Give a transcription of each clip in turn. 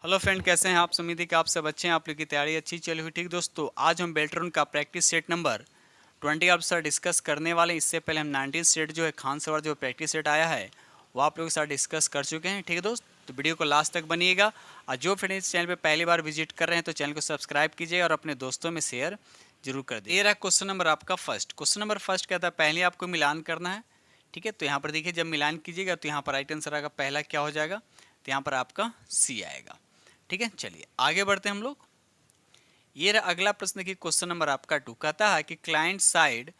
Hello friend, कैसे हैं आप? उम्मीद है कि आप सब अच्छे हैं। आप लोग की तैयारी अच्छी चली हुई। ठीक दोस्तों, आज हम बेल्ट्रॉन का प्रैक्टिस सेट नंबर 20 आप सर डिस्कस करने वाले हैं। इससे पहले हम 19 सेट जो है खान सर जो प्रैक्टिस सेट आया है वो आप लोगों के साथ डिस्कस कर चुके हैं। ठीक है दोस्त, तो वीडियो को लास्ट तक बनिएगा। और जो फ्रेंड इस चैनल पर पहली बार विजिट कर रहे हैं तो चैनल को सब्सक्राइब कीजिए और अपने दोस्तों में शेयर जरूर कर दीजिए। ये रहा क्वेश्चन नंबर आपका फर्स्ट। क्वेश्चन नंबर फर्स्ट कहता है पहले आपको मिलान करना है। ठीक है, तो यहाँ पर देखिए जब मिलान कीजिएगा तो यहाँ पर राइट आंसर आएगा पहला क्या हो जाएगा, तो यहाँ पर आपका सी आएगा। ठीक है, चलिए आगे बढ़ते हैं हम लोग। ये रहा अगला प्रश्न की क्वेश्चन नंबर आपका 2 कहता है कि क्लाइंट साइड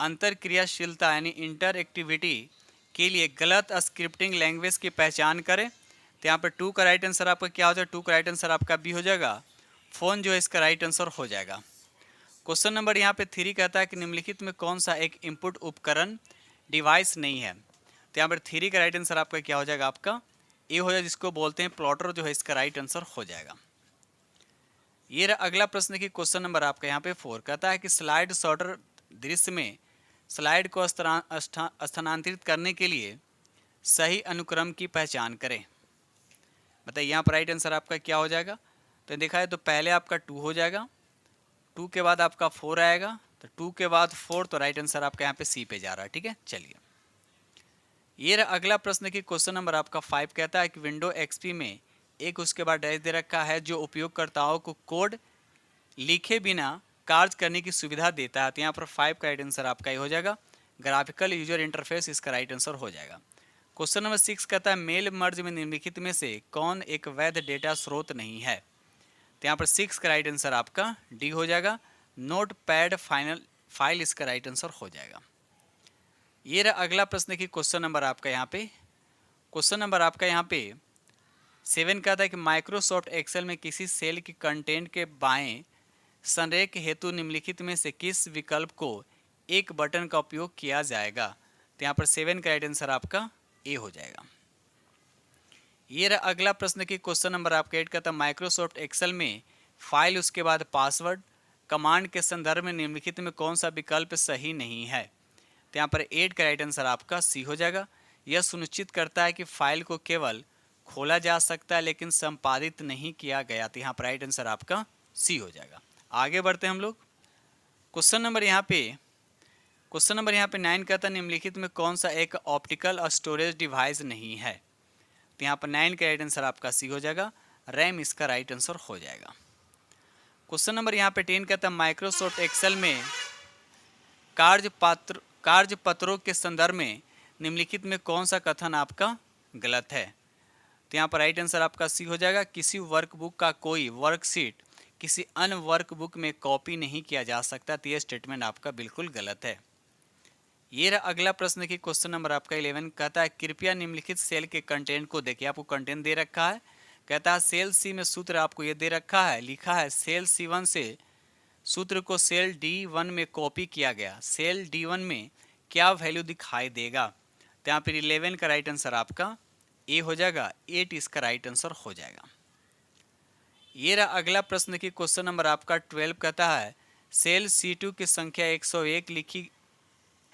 अंतर क्रियाशीलता यानी इंटर एक्टिविटी के लिए गलत स्क्रिप्टिंग लैंग्वेज की पहचान करें। तो यहाँ पर 2 का राइट आंसर आपका क्या हो जाएगा? 2 का राइट आंसर आपका बी हो जाएगा, फोन जो है इसका राइट आंसर हो जाएगा। क्वेश्चन नंबर यहाँ पे 3 कहता है कि निम्नलिखित में कौन सा एक इनपुट उपकरण डिवाइस नहीं है। तो यहाँ पर 3 का राइट आंसर आपका क्या हो जाएगा? आपका ए हो जाएगा, जिसको बोलते हैं प्लॉटर जो है इसका राइट आंसर हो जाएगा। ये रहा अगला प्रश्न की क्वेश्चन नंबर आपका यहाँ पे 4 कहता है कि स्लाइड शॉर्टर दृश्य में स्लाइड को स्थानांतरित करने के लिए सही अनुक्रम की पहचान करें। बताइए यहाँ पर राइट आंसर आपका क्या हो जाएगा? तो देखा है तो पहले आपका 2 हो जाएगा, 2 के बाद आपका 4 आएगा, तो 2 के बाद 4, तो राइट आंसर आपका यहाँ पे सी पे जा रहा है। ठीक है, चलिए ये रहा अगला प्रश्न की क्वेश्चन नंबर आपका 5 कहता है कि विंडो एक्सपी में एक उसके बाद डैश दे रखा है जो उपयोगकर्ताओं को कोड लिखे बिना कार्य करने की सुविधा देता है। तो यहाँ पर 5 का राइट आंसर आपका ये हो जाएगा, ग्राफिकल यूजर इंटरफेस इसका राइट आंसर हो जाएगा। क्वेश्चन नंबर 6 कहता है मेल मर्ज में निम्नलिखित में से कौन एक वैध डेटा स्रोत नहीं है। तो यहाँ पर 6 का राइट आंसर आपका डी हो जाएगा, नोट पैड फाइनल फाइल इसका राइट आंसर हो जाएगा। ये रहा अगला प्रश्न की क्वेश्चन नंबर आपका यहाँ पे 7 कहता है कि माइक्रोसॉफ्ट एक्सेल में किसी सेल की कंटेंट के बाएं संरेख हेतु निम्नलिखित में से किस विकल्प को एक बटन का उपयोग किया जाएगा। तो यहाँ पर 7 का राइट आंसर आपका ए हो जाएगा। ये रहा अगला प्रश्न की क्वेश्चन नंबर आपका 8 कहता है माइक्रोसॉफ्ट एक्सेल में फाइल उसके बाद पासवर्ड कमांड के संदर्भ में निम्नलिखित में कौन सा विकल्प सही नहीं है। तो यहाँ पर 8 का राइट आंसर आपका सी हो जाएगा। यह सुनिश्चित करता है कि फाइल को केवल खोला जा सकता है लेकिन संपादित नहीं किया गया। तो यहाँ पर राइट आंसर आपका सी हो जाएगा। आगे बढ़ते हैं हम लोग। क्वेश्चन नंबर यहाँ पे 9 कहता है निम्नलिखित में कौन सा एक ऑप्टिकल स्टोरेज डिवाइस नहीं है। तो यहाँ पर 9 का राइट आंसर आपका सी हो जाएगा, रैम इसका राइट आंसर हो जाएगा। क्वेश्चन नंबर यहाँ पे 10 कहता है माइक्रोसॉफ्ट एक्सेल में कार्यपत्रों के संदर्भ में निम्नलिखित में कौन सा कथन आपका गलत है। तो यहाँ पर राइट आंसर आपका सी हो जाएगा, किसी वर्कबुक का कोई वर्कशीट किसी अन्य वर्कबुक में कॉपी नहीं किया जा सकता। तो ये स्टेटमेंट आपका बिल्कुल गलत है। ये रहा अगला प्रश्न की क्वेश्चन नंबर आपका 11 कहता है कृपया निम्नलिखित सेल के कंटेंट को देखिए। आपको कंटेंट दे रखा है, कहता है सेल सी में सूत्र आपको ये दे रखा है, लिखा है सेल C1 से सूत्र को सेल D1 में कॉपी किया गया, सेल D1 में क्या वैल्यू दिखाई देगा। तो यहाँ पर 11 का राइट आंसर आपका ए हो जाएगा, 8 इसका राइट आंसर हो जाएगा। ये रहा अगला प्रश्न की क्वेश्चन नंबर आपका 12 कहता है सेल C2 की संख्या 101 लिखी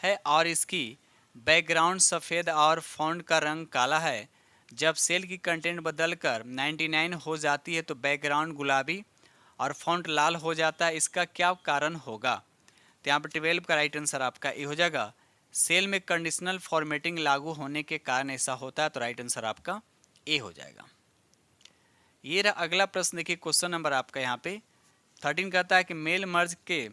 है और इसकी बैकग्राउंड सफ़ेद और फॉन्ट का रंग काला है। जब सेल की कंटेंट बदलकर 99 हो जाती है तो बैकग्राउंड गुलाबी और फॉन्ट लाल हो जाता है, इसका क्या कारण होगा। तो यहाँ पर 12 का राइट आंसर आपका ए हो जाएगा, सेल में कंडीशनल फॉर्मेटिंग लागू होने के कारण ऐसा होता है। तो राइट आंसर आपका ए हो जाएगा। ये रहा अगला प्रश्न देखिए क्वेश्चन नंबर आपका यहाँ पे 13 कहता है कि मेल मर्ज के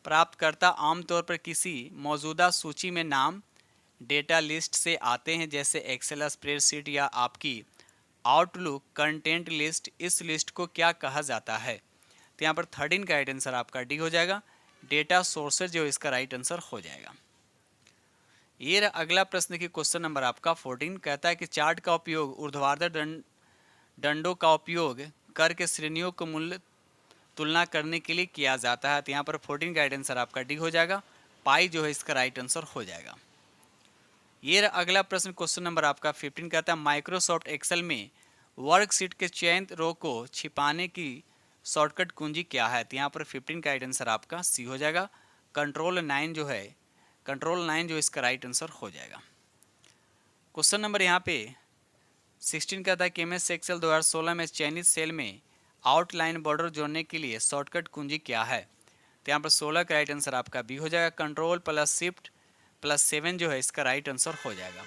प्राप्तकर्ता आमतौर पर किसी मौजूदा सूची में नाम डेटा लिस्ट से आते हैं, जैसे एक्सेल स्प्रेडशीट या आपकी आउटलुक कंटेंट लिस्ट। इस लिस्ट को क्या कहा जाता है। तो यहाँ पर 13 का राइट आंसर आपका डी हो जाएगा, डेटा सोर्सेज जो इसका राइट आंसर हो जाएगा। ये रहा अगला प्रश्न की क्वेश्चन नंबर आपका 14 कहता है कि चार्ट का उपयोग ऊर्ध्वाधर डंडों का उपयोग करके श्रेणियों को मूल्य तुलना करने के लिए किया जाता है। तो यहाँ पर 14 का राइट आंसर आपका डी हो जाएगा, पाई जो है इसका राइट आंसर हो जाएगा। ये अगला प्रश्न क्वेश्चन नंबर आपका 15 कहता है माइक्रोसॉफ्ट एक्सेल में वर्कशीट के चयनित रो को छिपाने की शॉर्टकट कुंजी क्या है। तो यहाँ पर 15 का राइट आंसर आपका सी हो जाएगा, कंट्रोल 9 जो इसका राइट आंसर हो जाएगा। क्वेश्चन नंबर यहाँ पे 16 कहता है कि MS एक्सेल 2016 में चयनित सेल में आउटलाइन बॉर्डर जोड़ने के लिए शॉर्टकट कुंजी क्या है। तो यहाँ पर 16 का राइट आंसर आपका बी हो जाएगा, कंट्रोल प्लस शिफ्ट प्लस 7 जो है इसका राइट आंसर हो जाएगा।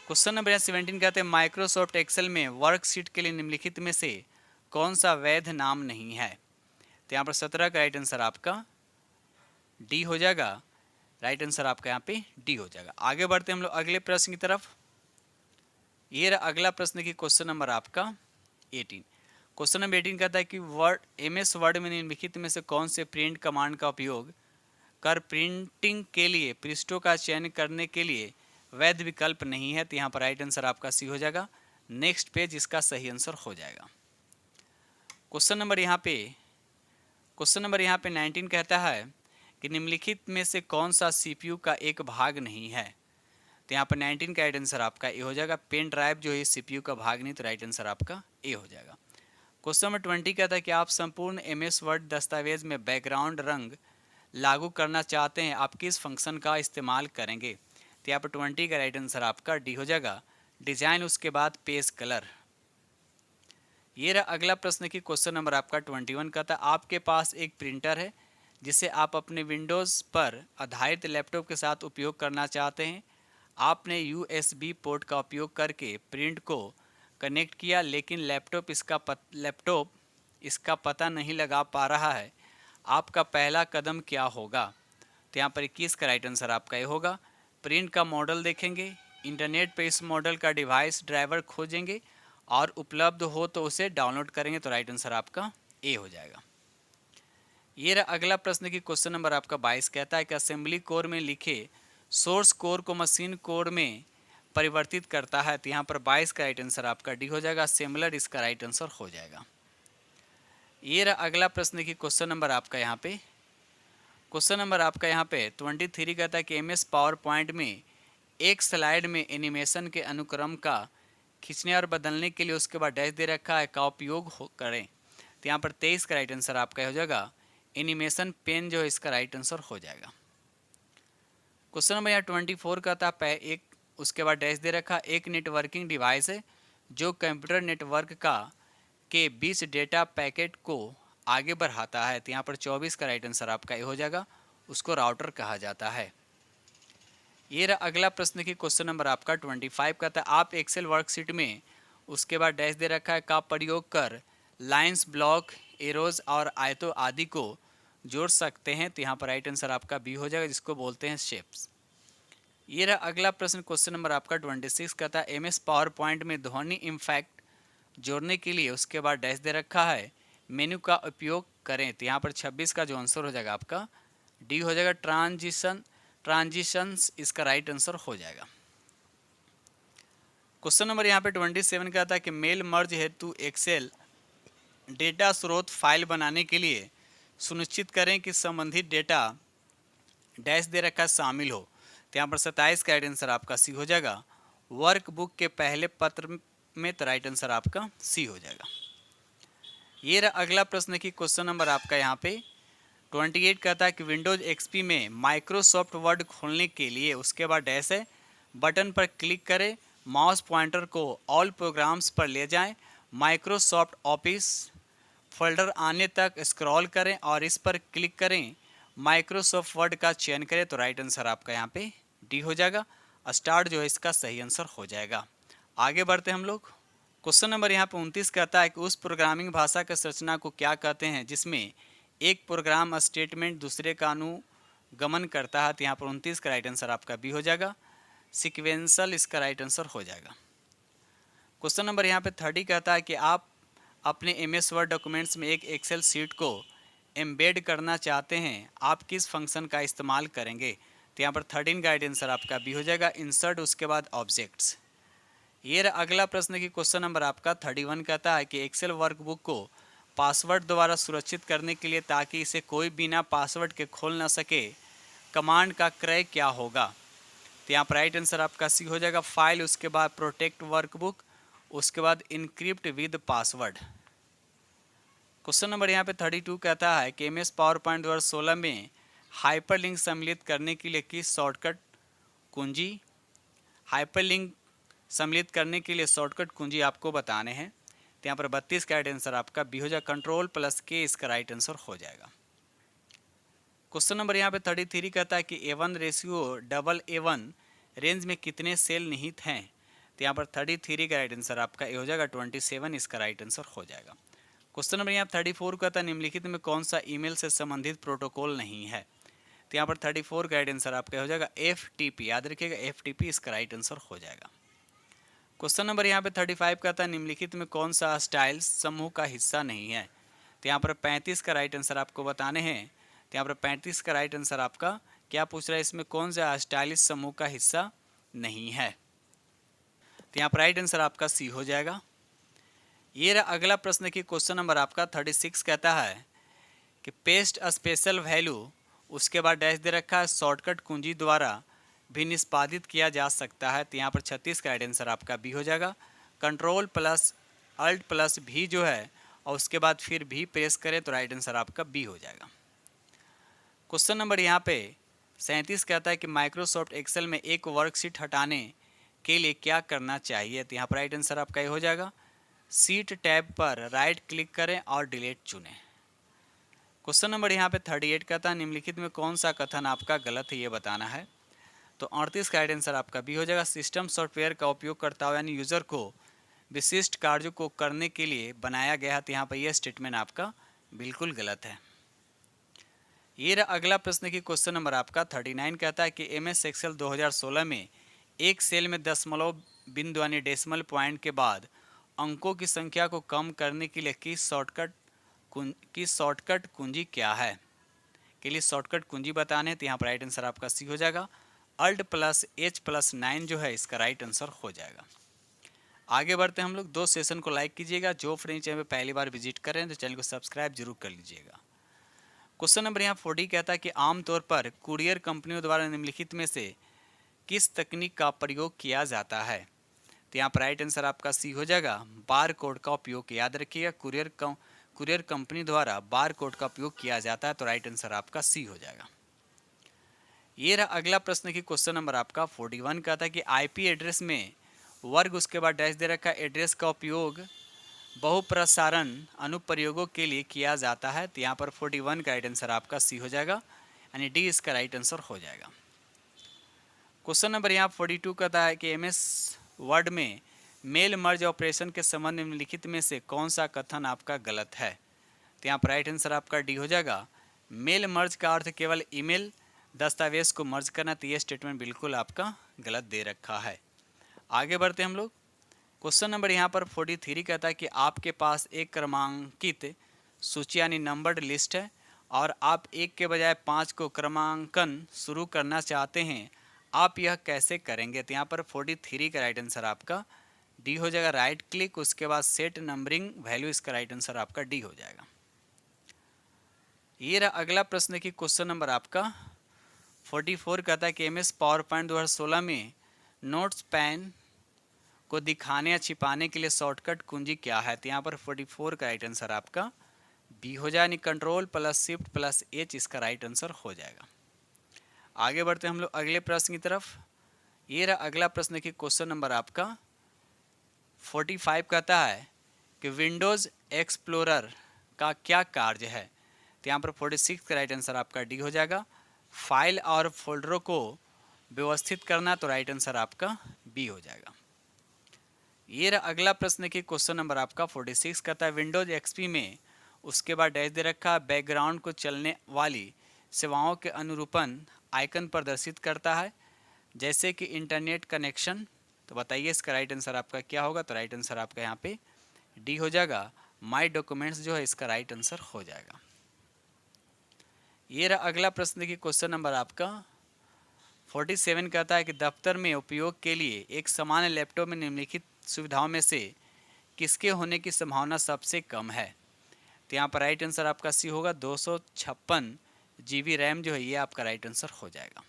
क्वेश्चन नंबर 17 कहते हैं माइक्रोसॉफ्ट एक्सेल में वर्कशीट के लिए निम्नलिखित में से कौन सा वैध नाम नहीं है। तो यहाँ पर 17 का राइट आंसर आपका डी हो जाएगा, राइट आंसर आपका यहाँ पे डी हो जाएगा। आगे बढ़ते हैं हम लोग अगले प्रश्न की तरफ। ये रहा अगला प्रश्न की क्वेश्चन नंबर आपका 18। क्वेश्चन नंबर 18 कहता है कि MS वर्ड में निम्नलिखित में से कौन से प्रिंट कमांड का उपयोग कर प्रिंटिंग के लिए पृष्ठों का चयन करने के लिए वैध विकल्प नहीं है। तो यहाँ पर राइट आंसर आपका सी हो जाएगा, नेक्स्ट पेज इसका सही आंसर हो जाएगा। क्वेश्चन नंबर यहाँ पे 19 कहता है कि निम्नलिखित में से कौन सा CPU का एक भाग नहीं है। तो यहाँ पर 19 का राइट आंसर आपका ए हो जाएगा, पेन ड्राइव जो है CPU का भाग नहीं, तो राइट आंसर आपका ए हो जाएगा। क्वेश्चन नंबर 20 कहता है कि आप संपूर्ण MS वर्ड दस्तावेज में बैकग्राउंड रंग लागू करना चाहते हैं, आप किस फंक्शन का इस्तेमाल करेंगे। तो यहाँ पर 20 का राइट आंसर आपका डी हो जाएगा, डिजाइन उसके बाद पेज कलर। ये रहा अगला प्रश्न की क्वेश्चन नंबर आपका 21 कहता है आपके पास एक प्रिंटर है जिसे आप अपने विंडोज़ पर आधारित लैपटॉप के साथ उपयोग करना चाहते हैं। आपने USB पोर्ट का उपयोग करके प्रिंट को कनेक्ट किया, लेकिन लैपटॉप इसका पता नहीं लगा पा रहा है। आपका पहला कदम क्या होगा। तो यहाँ पर 21 का राइट आंसर आपका ये होगा, प्रिंट का मॉडल देखेंगे, इंटरनेट पे इस मॉडल का डिवाइस ड्राइवर खोजेंगे और उपलब्ध हो तो उसे डाउनलोड करेंगे। तो राइट आंसर आपका ए हो जाएगा। ये रहा अगला प्रश्न की क्वेश्चन नंबर आपका 22 कहता है कि असेंबली कोड में लिखे सोर्स कोड को मशीन कोड में परिवर्तित करता है। तो यहाँ पर 22 का राइट आंसर आपका डी हो जाएगा, असेंबलर इसका राइट आंसर हो जाएगा। ये रहा अगला प्रश्न की क्वेश्चन नंबर आपका यहाँ पे 23 कहता है कि MS पावर पॉइंट में एक स्लाइड में एनिमेशन के अनुक्रम का खींचने और बदलने के लिए उसके बाद डैश दे रखा है का उपयोग करें। तो यहाँ पर 23 का राइट आंसर आपका हो जाएगा, एनिमेशन पेन जो है इसका राइट आंसर हो जाएगा। क्वेश्चन नंबर यहाँ 24 का था एक उसके बाद डैश दे रखा, एक नेटवर्किंग डिवाइस है जो कंप्यूटर नेटवर्क के बीच डेटा पैकेट को आगे बढ़ाता है। तो यहाँ पर 24 का राइट आंसर आपका ये हो जाएगा, उसको राउटर कहा जाता है। ये रहा अगला प्रश्न की क्वेश्चन नंबर आपका 25 का था आप एक्सेल वर्कशीट में उसके बाद डैश दे रखा है का प्रयोग कर लाइंस, ब्लॉक, एरोज और आयतों आदि को जोड़ सकते हैं। तो यहाँ पर राइट आंसर आपका बी हो जाएगा, जिसको बोलते हैं शेप्स। ये रहा अगला प्रश्न क्वेश्चन नंबर आपका 26 का था MS पावर पॉइंट में ध्वनि इम्पैक्ट जोड़ने के लिए उसके बाद डैश दे रखा है मेन्यू का उपयोग करें। तो यहाँ पर 26 का जो आंसर हो जाएगा आपका डी हो जाएगा, ट्रांजिशंस इसका राइट आंसर हो जाएगा। क्वेश्चन नंबर यहाँ पे 27 का था कि मेल मर्ज हेतु एक्सेल डेटा स्रोत फाइल बनाने के लिए सुनिश्चित करें कि संबंधित डेटा डैश दे रखा शामिल हो। तो यहाँ पर 27 का राइट आंसर आपका सी हो जाएगा, वर्कबुक के पहले पत्र में। तो राइट आंसर आपका सी हो जाएगा। ये रहा अगला प्रश्न की क्वेश्चन नंबर आपका यहाँ पे 28 कहता है कि विंडोज XP में माइक्रोसॉफ्ट वर्ड खोलने के लिए उसके बाद डैश है बटन पर क्लिक करें, माउस पॉइंटर को ऑल प्रोग्राम्स पर ले जाएं, माइक्रोसॉफ्ट ऑफिस फोल्डर आने तक स्क्रॉल करें और इस पर क्लिक करें, माइक्रोसॉफ्ट वर्ड का चयन करें। तो राइट आंसर आपका यहाँ पे डी हो जाएगा, स्टार्ट जो है इसका सही आंसर हो जाएगा। आगे बढ़ते हैं हम लोग। क्वेश्चन नंबर यहाँ पे 29 कहता है कि उस प्रोग्रामिंग भाषा की संरचना को क्या कहते हैं जिसमें एक प्रोग्राम स्टेटमेंट दूसरे का अनुगमन करता है। तो यहाँ पर 29 का राइट आंसर आपका बी हो जाएगा, सीक्वेंशियल इसका राइट आंसर हो जाएगा। क्वेश्चन नंबर यहाँ पे 30 कहता है कि आप अपने MS वर्ड डॉक्यूमेंट्स में एक एक्सेल शीट को एम्बेड करना चाहते हैं, आप किस फंक्शन का इस्तेमाल करेंगे। तो यहाँ पर 13 का राइट आंसर आपका बी हो जाएगा, इंसर्ट उसके बाद ऑब्जेक्ट्स। ये अगला प्रश्न की क्वेश्चन नंबर आपका 31 कहता है कि एक्सेल वर्कबुक को पासवर्ड द्वारा सुरक्षित करने के लिए ताकि इसे कोई बिना पासवर्ड के खोल ना सके कमांड का क्रय क्या होगा। तो यहाँ पर राइट आंसर आपका सी हो जाएगा, फाइल उसके बाद प्रोटेक्ट वर्कबुक उसके बाद encrypt with password. Question number यहाँ पे 32 कहता है कि MS पावर पॉइंट 2016 में हाइपरलिंक सम्मिलित करने के लिए किस शॉर्टकट कुंजी हाइपरलिंक सम्मिलित करने के लिए शॉर्टकट कुंजी आपको बताने हैं। तो यहाँ पर 32 का राइट आंसर आपका बी हो जाएगा, कंट्रोल प्लस के इसका राइट आंसर हो जाएगा। क्वेश्चन नंबर यहाँ पे 33 कहता है कि A1 ratio double A1 range में कितने सेल निहित हैं। तो यहाँ पर 33 का राइट आंसर आपका ए हो जाएगा, 27 इसका राइट आंसर हो जाएगा। क्वेश्चन नंबर यहाँ 34 कहता है निम्नलिखित में कौन सा ईमेल से संबंधित प्रोटोकॉल नहीं है। तो यहाँ पर 34 का राइट आंसर आपका हो जाएगा FTP, याद रखिएगा FTP इसका राइट आंसर हो जाएगा। क्वेश्चन नंबर यहाँ पे 35 कहता है निम्नलिखित में कौन सा स्टाइल्स समूह का हिस्सा नहीं है। तो यहाँ पर 35 का राइट आंसर आपको बताने हैं। तो यहाँ पर 35 का राइट आंसर आपका क्या पूछ रहा है, इसमें कौन सा स्टाइलिश समूह का हिस्सा नहीं है। तो यहाँ पर राइट आंसर आपका सी हो जाएगा। ये रहा अगला प्रश्न की क्वेश्चन नंबर आपका 36 कहता है कि पेस्ट स्पेशल वैल्यू, उसके बाद डैश दे रखा है, शॉर्टकट कुंजी द्वारा भी निष्पादित किया जा सकता है। तो यहाँ पर 36 का राइट आंसर आपका बी हो जाएगा, कंट्रोल प्लस अल्ट प्लस भी जो है और उसके बाद फिर भी प्रेस करें तो राइट आंसर आपका बी हो जाएगा। क्वेश्चन नंबर यहाँ पे 37 कहता है कि माइक्रोसॉफ्ट एक्सेल में एक वर्कशीट हटाने के लिए क्या करना चाहिए। तो यहाँ पर राइट आंसर आपका ये हो जाएगा, सीट टैब पर राइट क्लिक करें और डिलीट चुनें। क्वेश्चन नंबर यहाँ पे 38 कहता है निम्नलिखित में कौन सा कथन आपका गलत है, ये बताना है। तो 38 का राइट आंसर आपका बी हो जाएगा, सिस्टम सॉफ्टवेयर का उपयोगकर्ता यानी यूज़र को विशिष्ट कार्यों को करने के लिए बनाया गया है। तो यहाँ पर यह स्टेटमेंट आपका बिल्कुल गलत है। ये रहा अगला प्रश्न की क्वेश्चन नंबर आपका 39 कहता है कि MS एक्सेल 2016 में एक सेल में दशमलव बिंदु यानी डेसिमल पॉइंट के बाद अंकों की संख्या को कम करने के लिए किस शॉर्टकट कुंजी क्या है के लिए शॉर्टकट कुंजी बताने। तो यहाँ पर राइट आंसर आपका सी हो जाएगा, अल्ट प्लस H प्लस 9 जो है इसका राइट आंसर हो जाएगा। आगे बढ़ते हैं हम लोग। 2 सेशन को लाइक कीजिएगा, जो फ्रेंड चैनल पर पहली बार विजिट करें तो चैनल को सब्सक्राइब जरूर कर लीजिएगा। क्वेश्चन नंबर यहाँ 40 कहता है कि आमतौर पर कुरियर कंपनियों द्वारा निम्नलिखित में से किस तकनीक का प्रयोग किया जाता है। तो यहाँ पर राइट आंसर आपका सी हो जाएगा, बार कोड का उपयोग। याद रखिएगा कुरियर कंपनी द्वारा बार कोड का उपयोग किया जाता है। तो राइट आंसर आपका सी हो जाएगा। ये रहा अगला प्रश्न की क्वेश्चन नंबर आपका 41 कहता है कि IP एड्रेस में वर्ग उसके बाद डैश दे रखा एड्रेस का उपयोग बहुप्रसारण अनुप्रयोगों के लिए किया जाता है। तो यहाँ पर 41 का राइट आंसर आपका सी हो जाएगा, यानी डी इसका राइट आंसर हो जाएगा। क्वेश्चन नंबर यहाँ 42 कहता है कि MS वर्ड में मेल मर्ज ऑपरेशन के संबंध में निम्नलिखित में से कौन सा कथन आपका गलत है। तो यहाँ पर राइट आंसर आपका डी हो जाएगा, मेल मर्ज का अर्थ केवल ईमेल दस्तावेज को मर्ज करना। तो ये स्टेटमेंट बिल्कुल आपका गलत दे रखा है। आगे बढ़ते हम लोग। क्वेश्चन नंबर यहाँ पर 43 कहता है कि आपके पास एक क्रमांकित सूची यानी नंबर्ड लिस्ट है और आप 1 के बजाय 5 को क्रमांकन शुरू करना चाहते हैं, आप यह कैसे करेंगे। तो यहाँ पर 43 का राइट आंसर आपका डी हो जाएगा, राइट क्लिक उसके बाद सेट नंबरिंग वैल्यू, इसका राइट आंसर आपका डी हो जाएगा। ये रहा अगला प्रश्न की क्वेश्चन नंबर आपका 44 कहता है कि MS पावर पॉइंट 2016 में नोट्स पैन को दिखाने या छिपाने के लिए शॉर्टकट कुंजी क्या है। तो यहाँ पर 44 का राइट आंसर आपका बी हो जाए, यानी control plus shift plus H इसका राइट आंसर हो जाएगा। आगे बढ़ते हैं हम लोग अगले प्रश्न की तरफ। ये रहा अगला प्रश्न की क्वेश्चन नंबर आपका 45 कहता है कि विंडोज़ एक्सप्लोरर का क्या कार्य है। तो यहाँ पर 46 का राइट आंसर आपका डी हो जाएगा, फाइल और फोल्डरों को व्यवस्थित करना। तो राइट आंसर आपका बी हो जाएगा। ये रहा अगला प्रश्न की क्वेश्चन नंबर आपका 46 कहता है विंडोज XP में उसके बाद डैश दे रखा बैकग्राउंड को चलने वाली सेवाओं के अनुरूपण आइकन प्रदर्शित करता है, जैसे कि इंटरनेट कनेक्शन। तो बताइए इसका राइट आंसर आपका क्या होगा। तो राइट आंसर आपका यहाँ पे डी हो जाएगा, माय डॉक्यूमेंट्स जो है इसका राइट आंसर हो जाएगा। ये रहा अगला प्रश्न की क्वेश्चन नंबर आपका 47 कहता है कि दफ्तर में उपयोग के लिए एक सामान्य लैपटॉप में निम्नलिखित सुविधाओं में से किसके होने की संभावना सबसे कम है। तो यहाँ पर राइट आंसर आपका सी होगा, 256 GB रैम जो है ये आपका राइट आंसर हो जाएगा।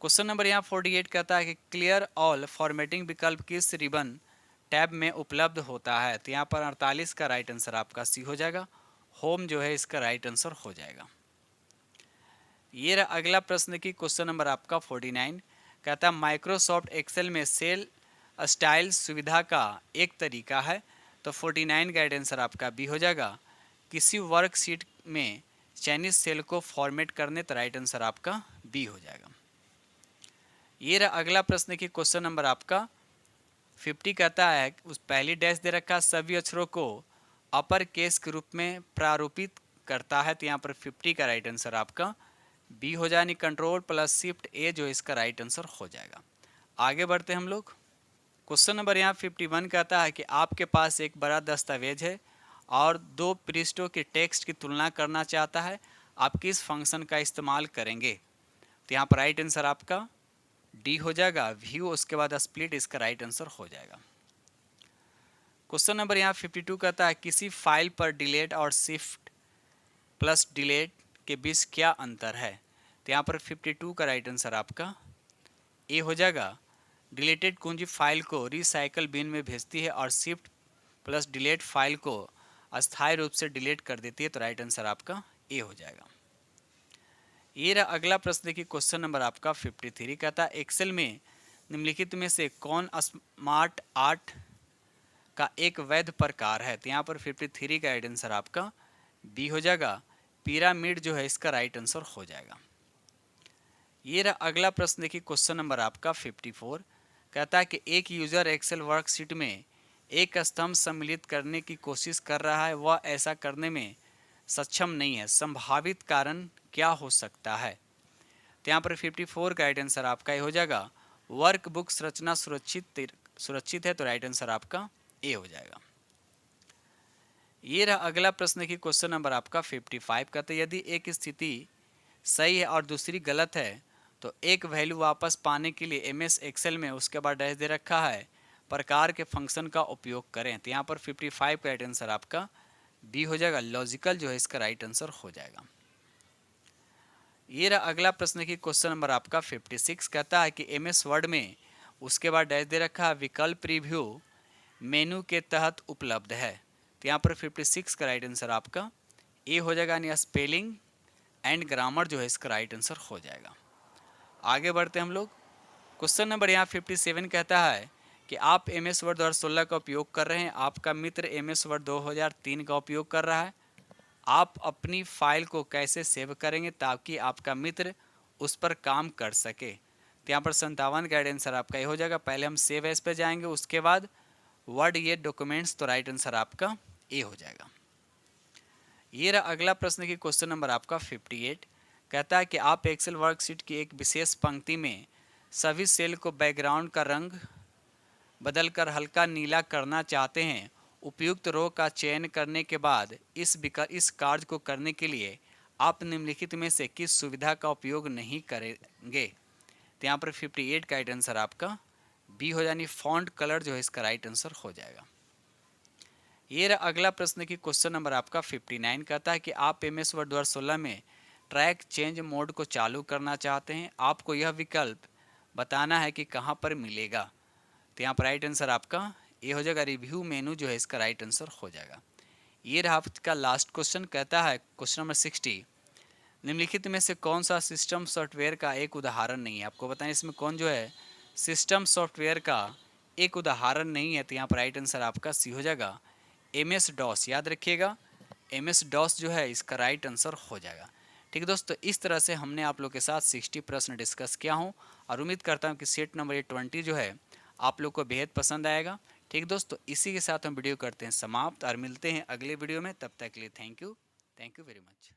क्वेश्चन नंबर यहाँ 48 कहता है कि क्लियर ऑल फॉर्मेटिंग विकल्प किस रिबन टैब में उपलब्ध होता है। तो यहाँ पर 48 का राइट आंसर आपका सी हो जाएगा, होम जो है इसका राइट आंसर हो जाएगा। ये रहा अगला प्रश्न की क्वेश्चन नंबर आपका 49 कहता है माइक्रोसॉफ्ट एक्सेल में सेल स्टाइल सुविधा का एक तरीका है। तो 49 का राइट आंसर आपका बी हो जाएगा। किसी वर्कशीट में चयनित सेल को फॉर्मेट करने तो राइट आंसर आपका बी हो जाएगा। ये रहा अगला प्रश्न की क्वेश्चन नंबर आपका 50 कहता है उस पहली डैश दे रखा सभी अक्षरों को अपर केस के रूप में प्रारूपित करता है। तो यहाँ पर 50 का राइट आंसर आपका बी हो जाए, यानी कंट्रोल प्लस शिफ्ट ए जो इसका राइट आंसर हो जाएगा। आगे बढ़ते हैं हम लोग। क्वेश्चन नंबर यहाँ 51 कहता है कि आपके पास एक बड़ा दस्तावेज है और दो पृष्ठों के टेक्स्ट की तुलना करना चाहता है, आप किस फंक्शन का इस्तेमाल करेंगे। तो यहाँ पर राइट आंसर आपका डी हो जाएगा, व्यू उसके बाद स्प्लिट इसका राइट आंसर हो जाएगा। क्वेश्चन नंबर यहाँ 52 कहता है किसी फाइल पर डिलीट और शिफ्ट प्लस डिलीट के बीच क्या अंतर है। तो यहाँ पर 52 का राइट आंसर आपका ए हो जाएगा। डिलीटेड कुंजी फाइल को रिसाइकल बिन में भेजती है और शिफ्ट प्लस डिलीट फाइल को अस्थायी रूप से डिलीट कर देती है। तो राइट आंसर आपका ए हो जाएगा। ये रहा अगला प्रश्न देखिए क्वेश्चन नंबर आपका 53 कहता है एक्सेल में निम्नलिखित में से कौन स्मार्ट आर्ट का एक वैध प्रकार है। तो यहाँ पर 53 का राइट आंसर आपका बी हो जाएगा। पिरामिड जो है इसका राइट आंसर हो जाएगा। ये रहा अगला प्रश्न देखिए क्वेश्चन नंबर आपका 54 कहता है कि एक यूजर एक्सेल वर्कशीट में एक स्तंभ सम्मिलित करने की कोशिश कर रहा है, वह ऐसा करने में सक्षम नहीं है, संभावित कारण क्या हो सकता है। तो यहाँ पर 54 का राइट आंसर आपका ये हो जाएगा वर्कबुक संरचना सुरक्षित है। तो राइट आंसर आपका ए हो जाएगा। ये रहा अगला प्रश्न की क्वेश्चन नंबर आपका 55 कहते हैं यदि एक स्थिति सही है और दूसरी गलत है तो एक वैल्यू वापस पाने के लिए एमएस एक्सेल में उसके बाद डैश दे रखा है प्रकार के फंक्शन का उपयोग करें। तो यहाँ पर 55 का राइट आंसर आपका बी हो जाएगा, लॉजिकल जो है इसका राइट आंसर हो जाएगा। ये रहा अगला प्रश्न की क्वेश्चन नंबर आपका 56 कहता है कि एमएस वर्ड में उसके बाद डैश दे रखा है विकल्प रिव्यू मेनू के तहत उपलब्ध है। तो यहाँ पर 56 का राइट आंसर आपका ए हो जाएगा, यानी स्पेलिंग एंड ग्रामर जो है इसका राइट आंसर हो जाएगा। आगे बढ़ते हैं हम लोग। क्वेश्चन नंबर यहाँ 57 कहता है कि आप एमएस वर्ड 2016 का उपयोग कर रहे हैं, आपका मित्र एमएस वर्ड 2003 का उपयोग कर रहा है, आप अपनी फाइल को कैसे सेव करेंगे ताकि आपका मित्र उस पर काम कर सके। तो यहाँ पर 57 का राइट आंसर आपका ये हो जाएगा। पहले हम सेव एज पे जाएंगे, उसके बाद वर्ड ये डॉक्यूमेंट्स, तो राइट आंसर आपका ए हो जाएगा। ये रहा अगला प्रश्न की क्वेश्चन नंबर आपका 58 कहता है कि आप एक्सेल वर्कशीट की एक विशेष पंक्ति में सभी सेल को बैकग्राउंड का रंग बदलकर हल्का नीला करना चाहते हैं। उपयुक्त रो का चयन करने के बाद इस कार्य को करने के लिए आप निम्नलिखित में से किस सुविधा का उपयोग नहीं करेंगे। तो यहाँ पर 58 का राइट आंसर आपका बी हो यानी फॉन्ट कलर जो है इसका राइट आंसर हो जाएगा। ये रहा अगला प्रश्न की क्वेश्चन नंबर आपका 59 कहता है कि आप एमएस वर्ड 2016 में ट्रैक चेंज मोड को चालू करना चाहते हैं, आपको यह विकल्प बताना है कि कहाँ पर मिलेगा। तो यहाँ पर राइट आंसर आपका ये हो जाएगा, रिव्यू मेनू जो है इसका राइट आंसर हो जाएगा। ये रहा आपका लास्ट क्वेश्चन, कहता है क्वेश्चन नंबर 60 निम्नलिखित में से कौन सा सिस्टम सॉफ्टवेयर का एक उदाहरण नहीं है। आपको बताएं इसमें कौन जो है सिस्टम सॉफ्टवेयर का एक उदाहरण नहीं है। तो यहाँ पर राइट आंसर आपका सी हो जाएगा, MS DOS। याद रखिएगा MS DOS जो है इसका राइट आंसर हो जाएगा। ठीक है दोस्तों, इस तरह से हमने आप लोग के साथ 60 प्रश्न डिस्कस किया हूँ और उम्मीद करता हूँ कि सेट नंबर 20 जो है आप लोग को बेहद पसंद आएगा। ठीक दोस्तों, इसी के साथ हम वीडियो करते हैं समाप्त और मिलते हैं अगले वीडियो में। तब तक के लिए थैंक यू वेरी मच।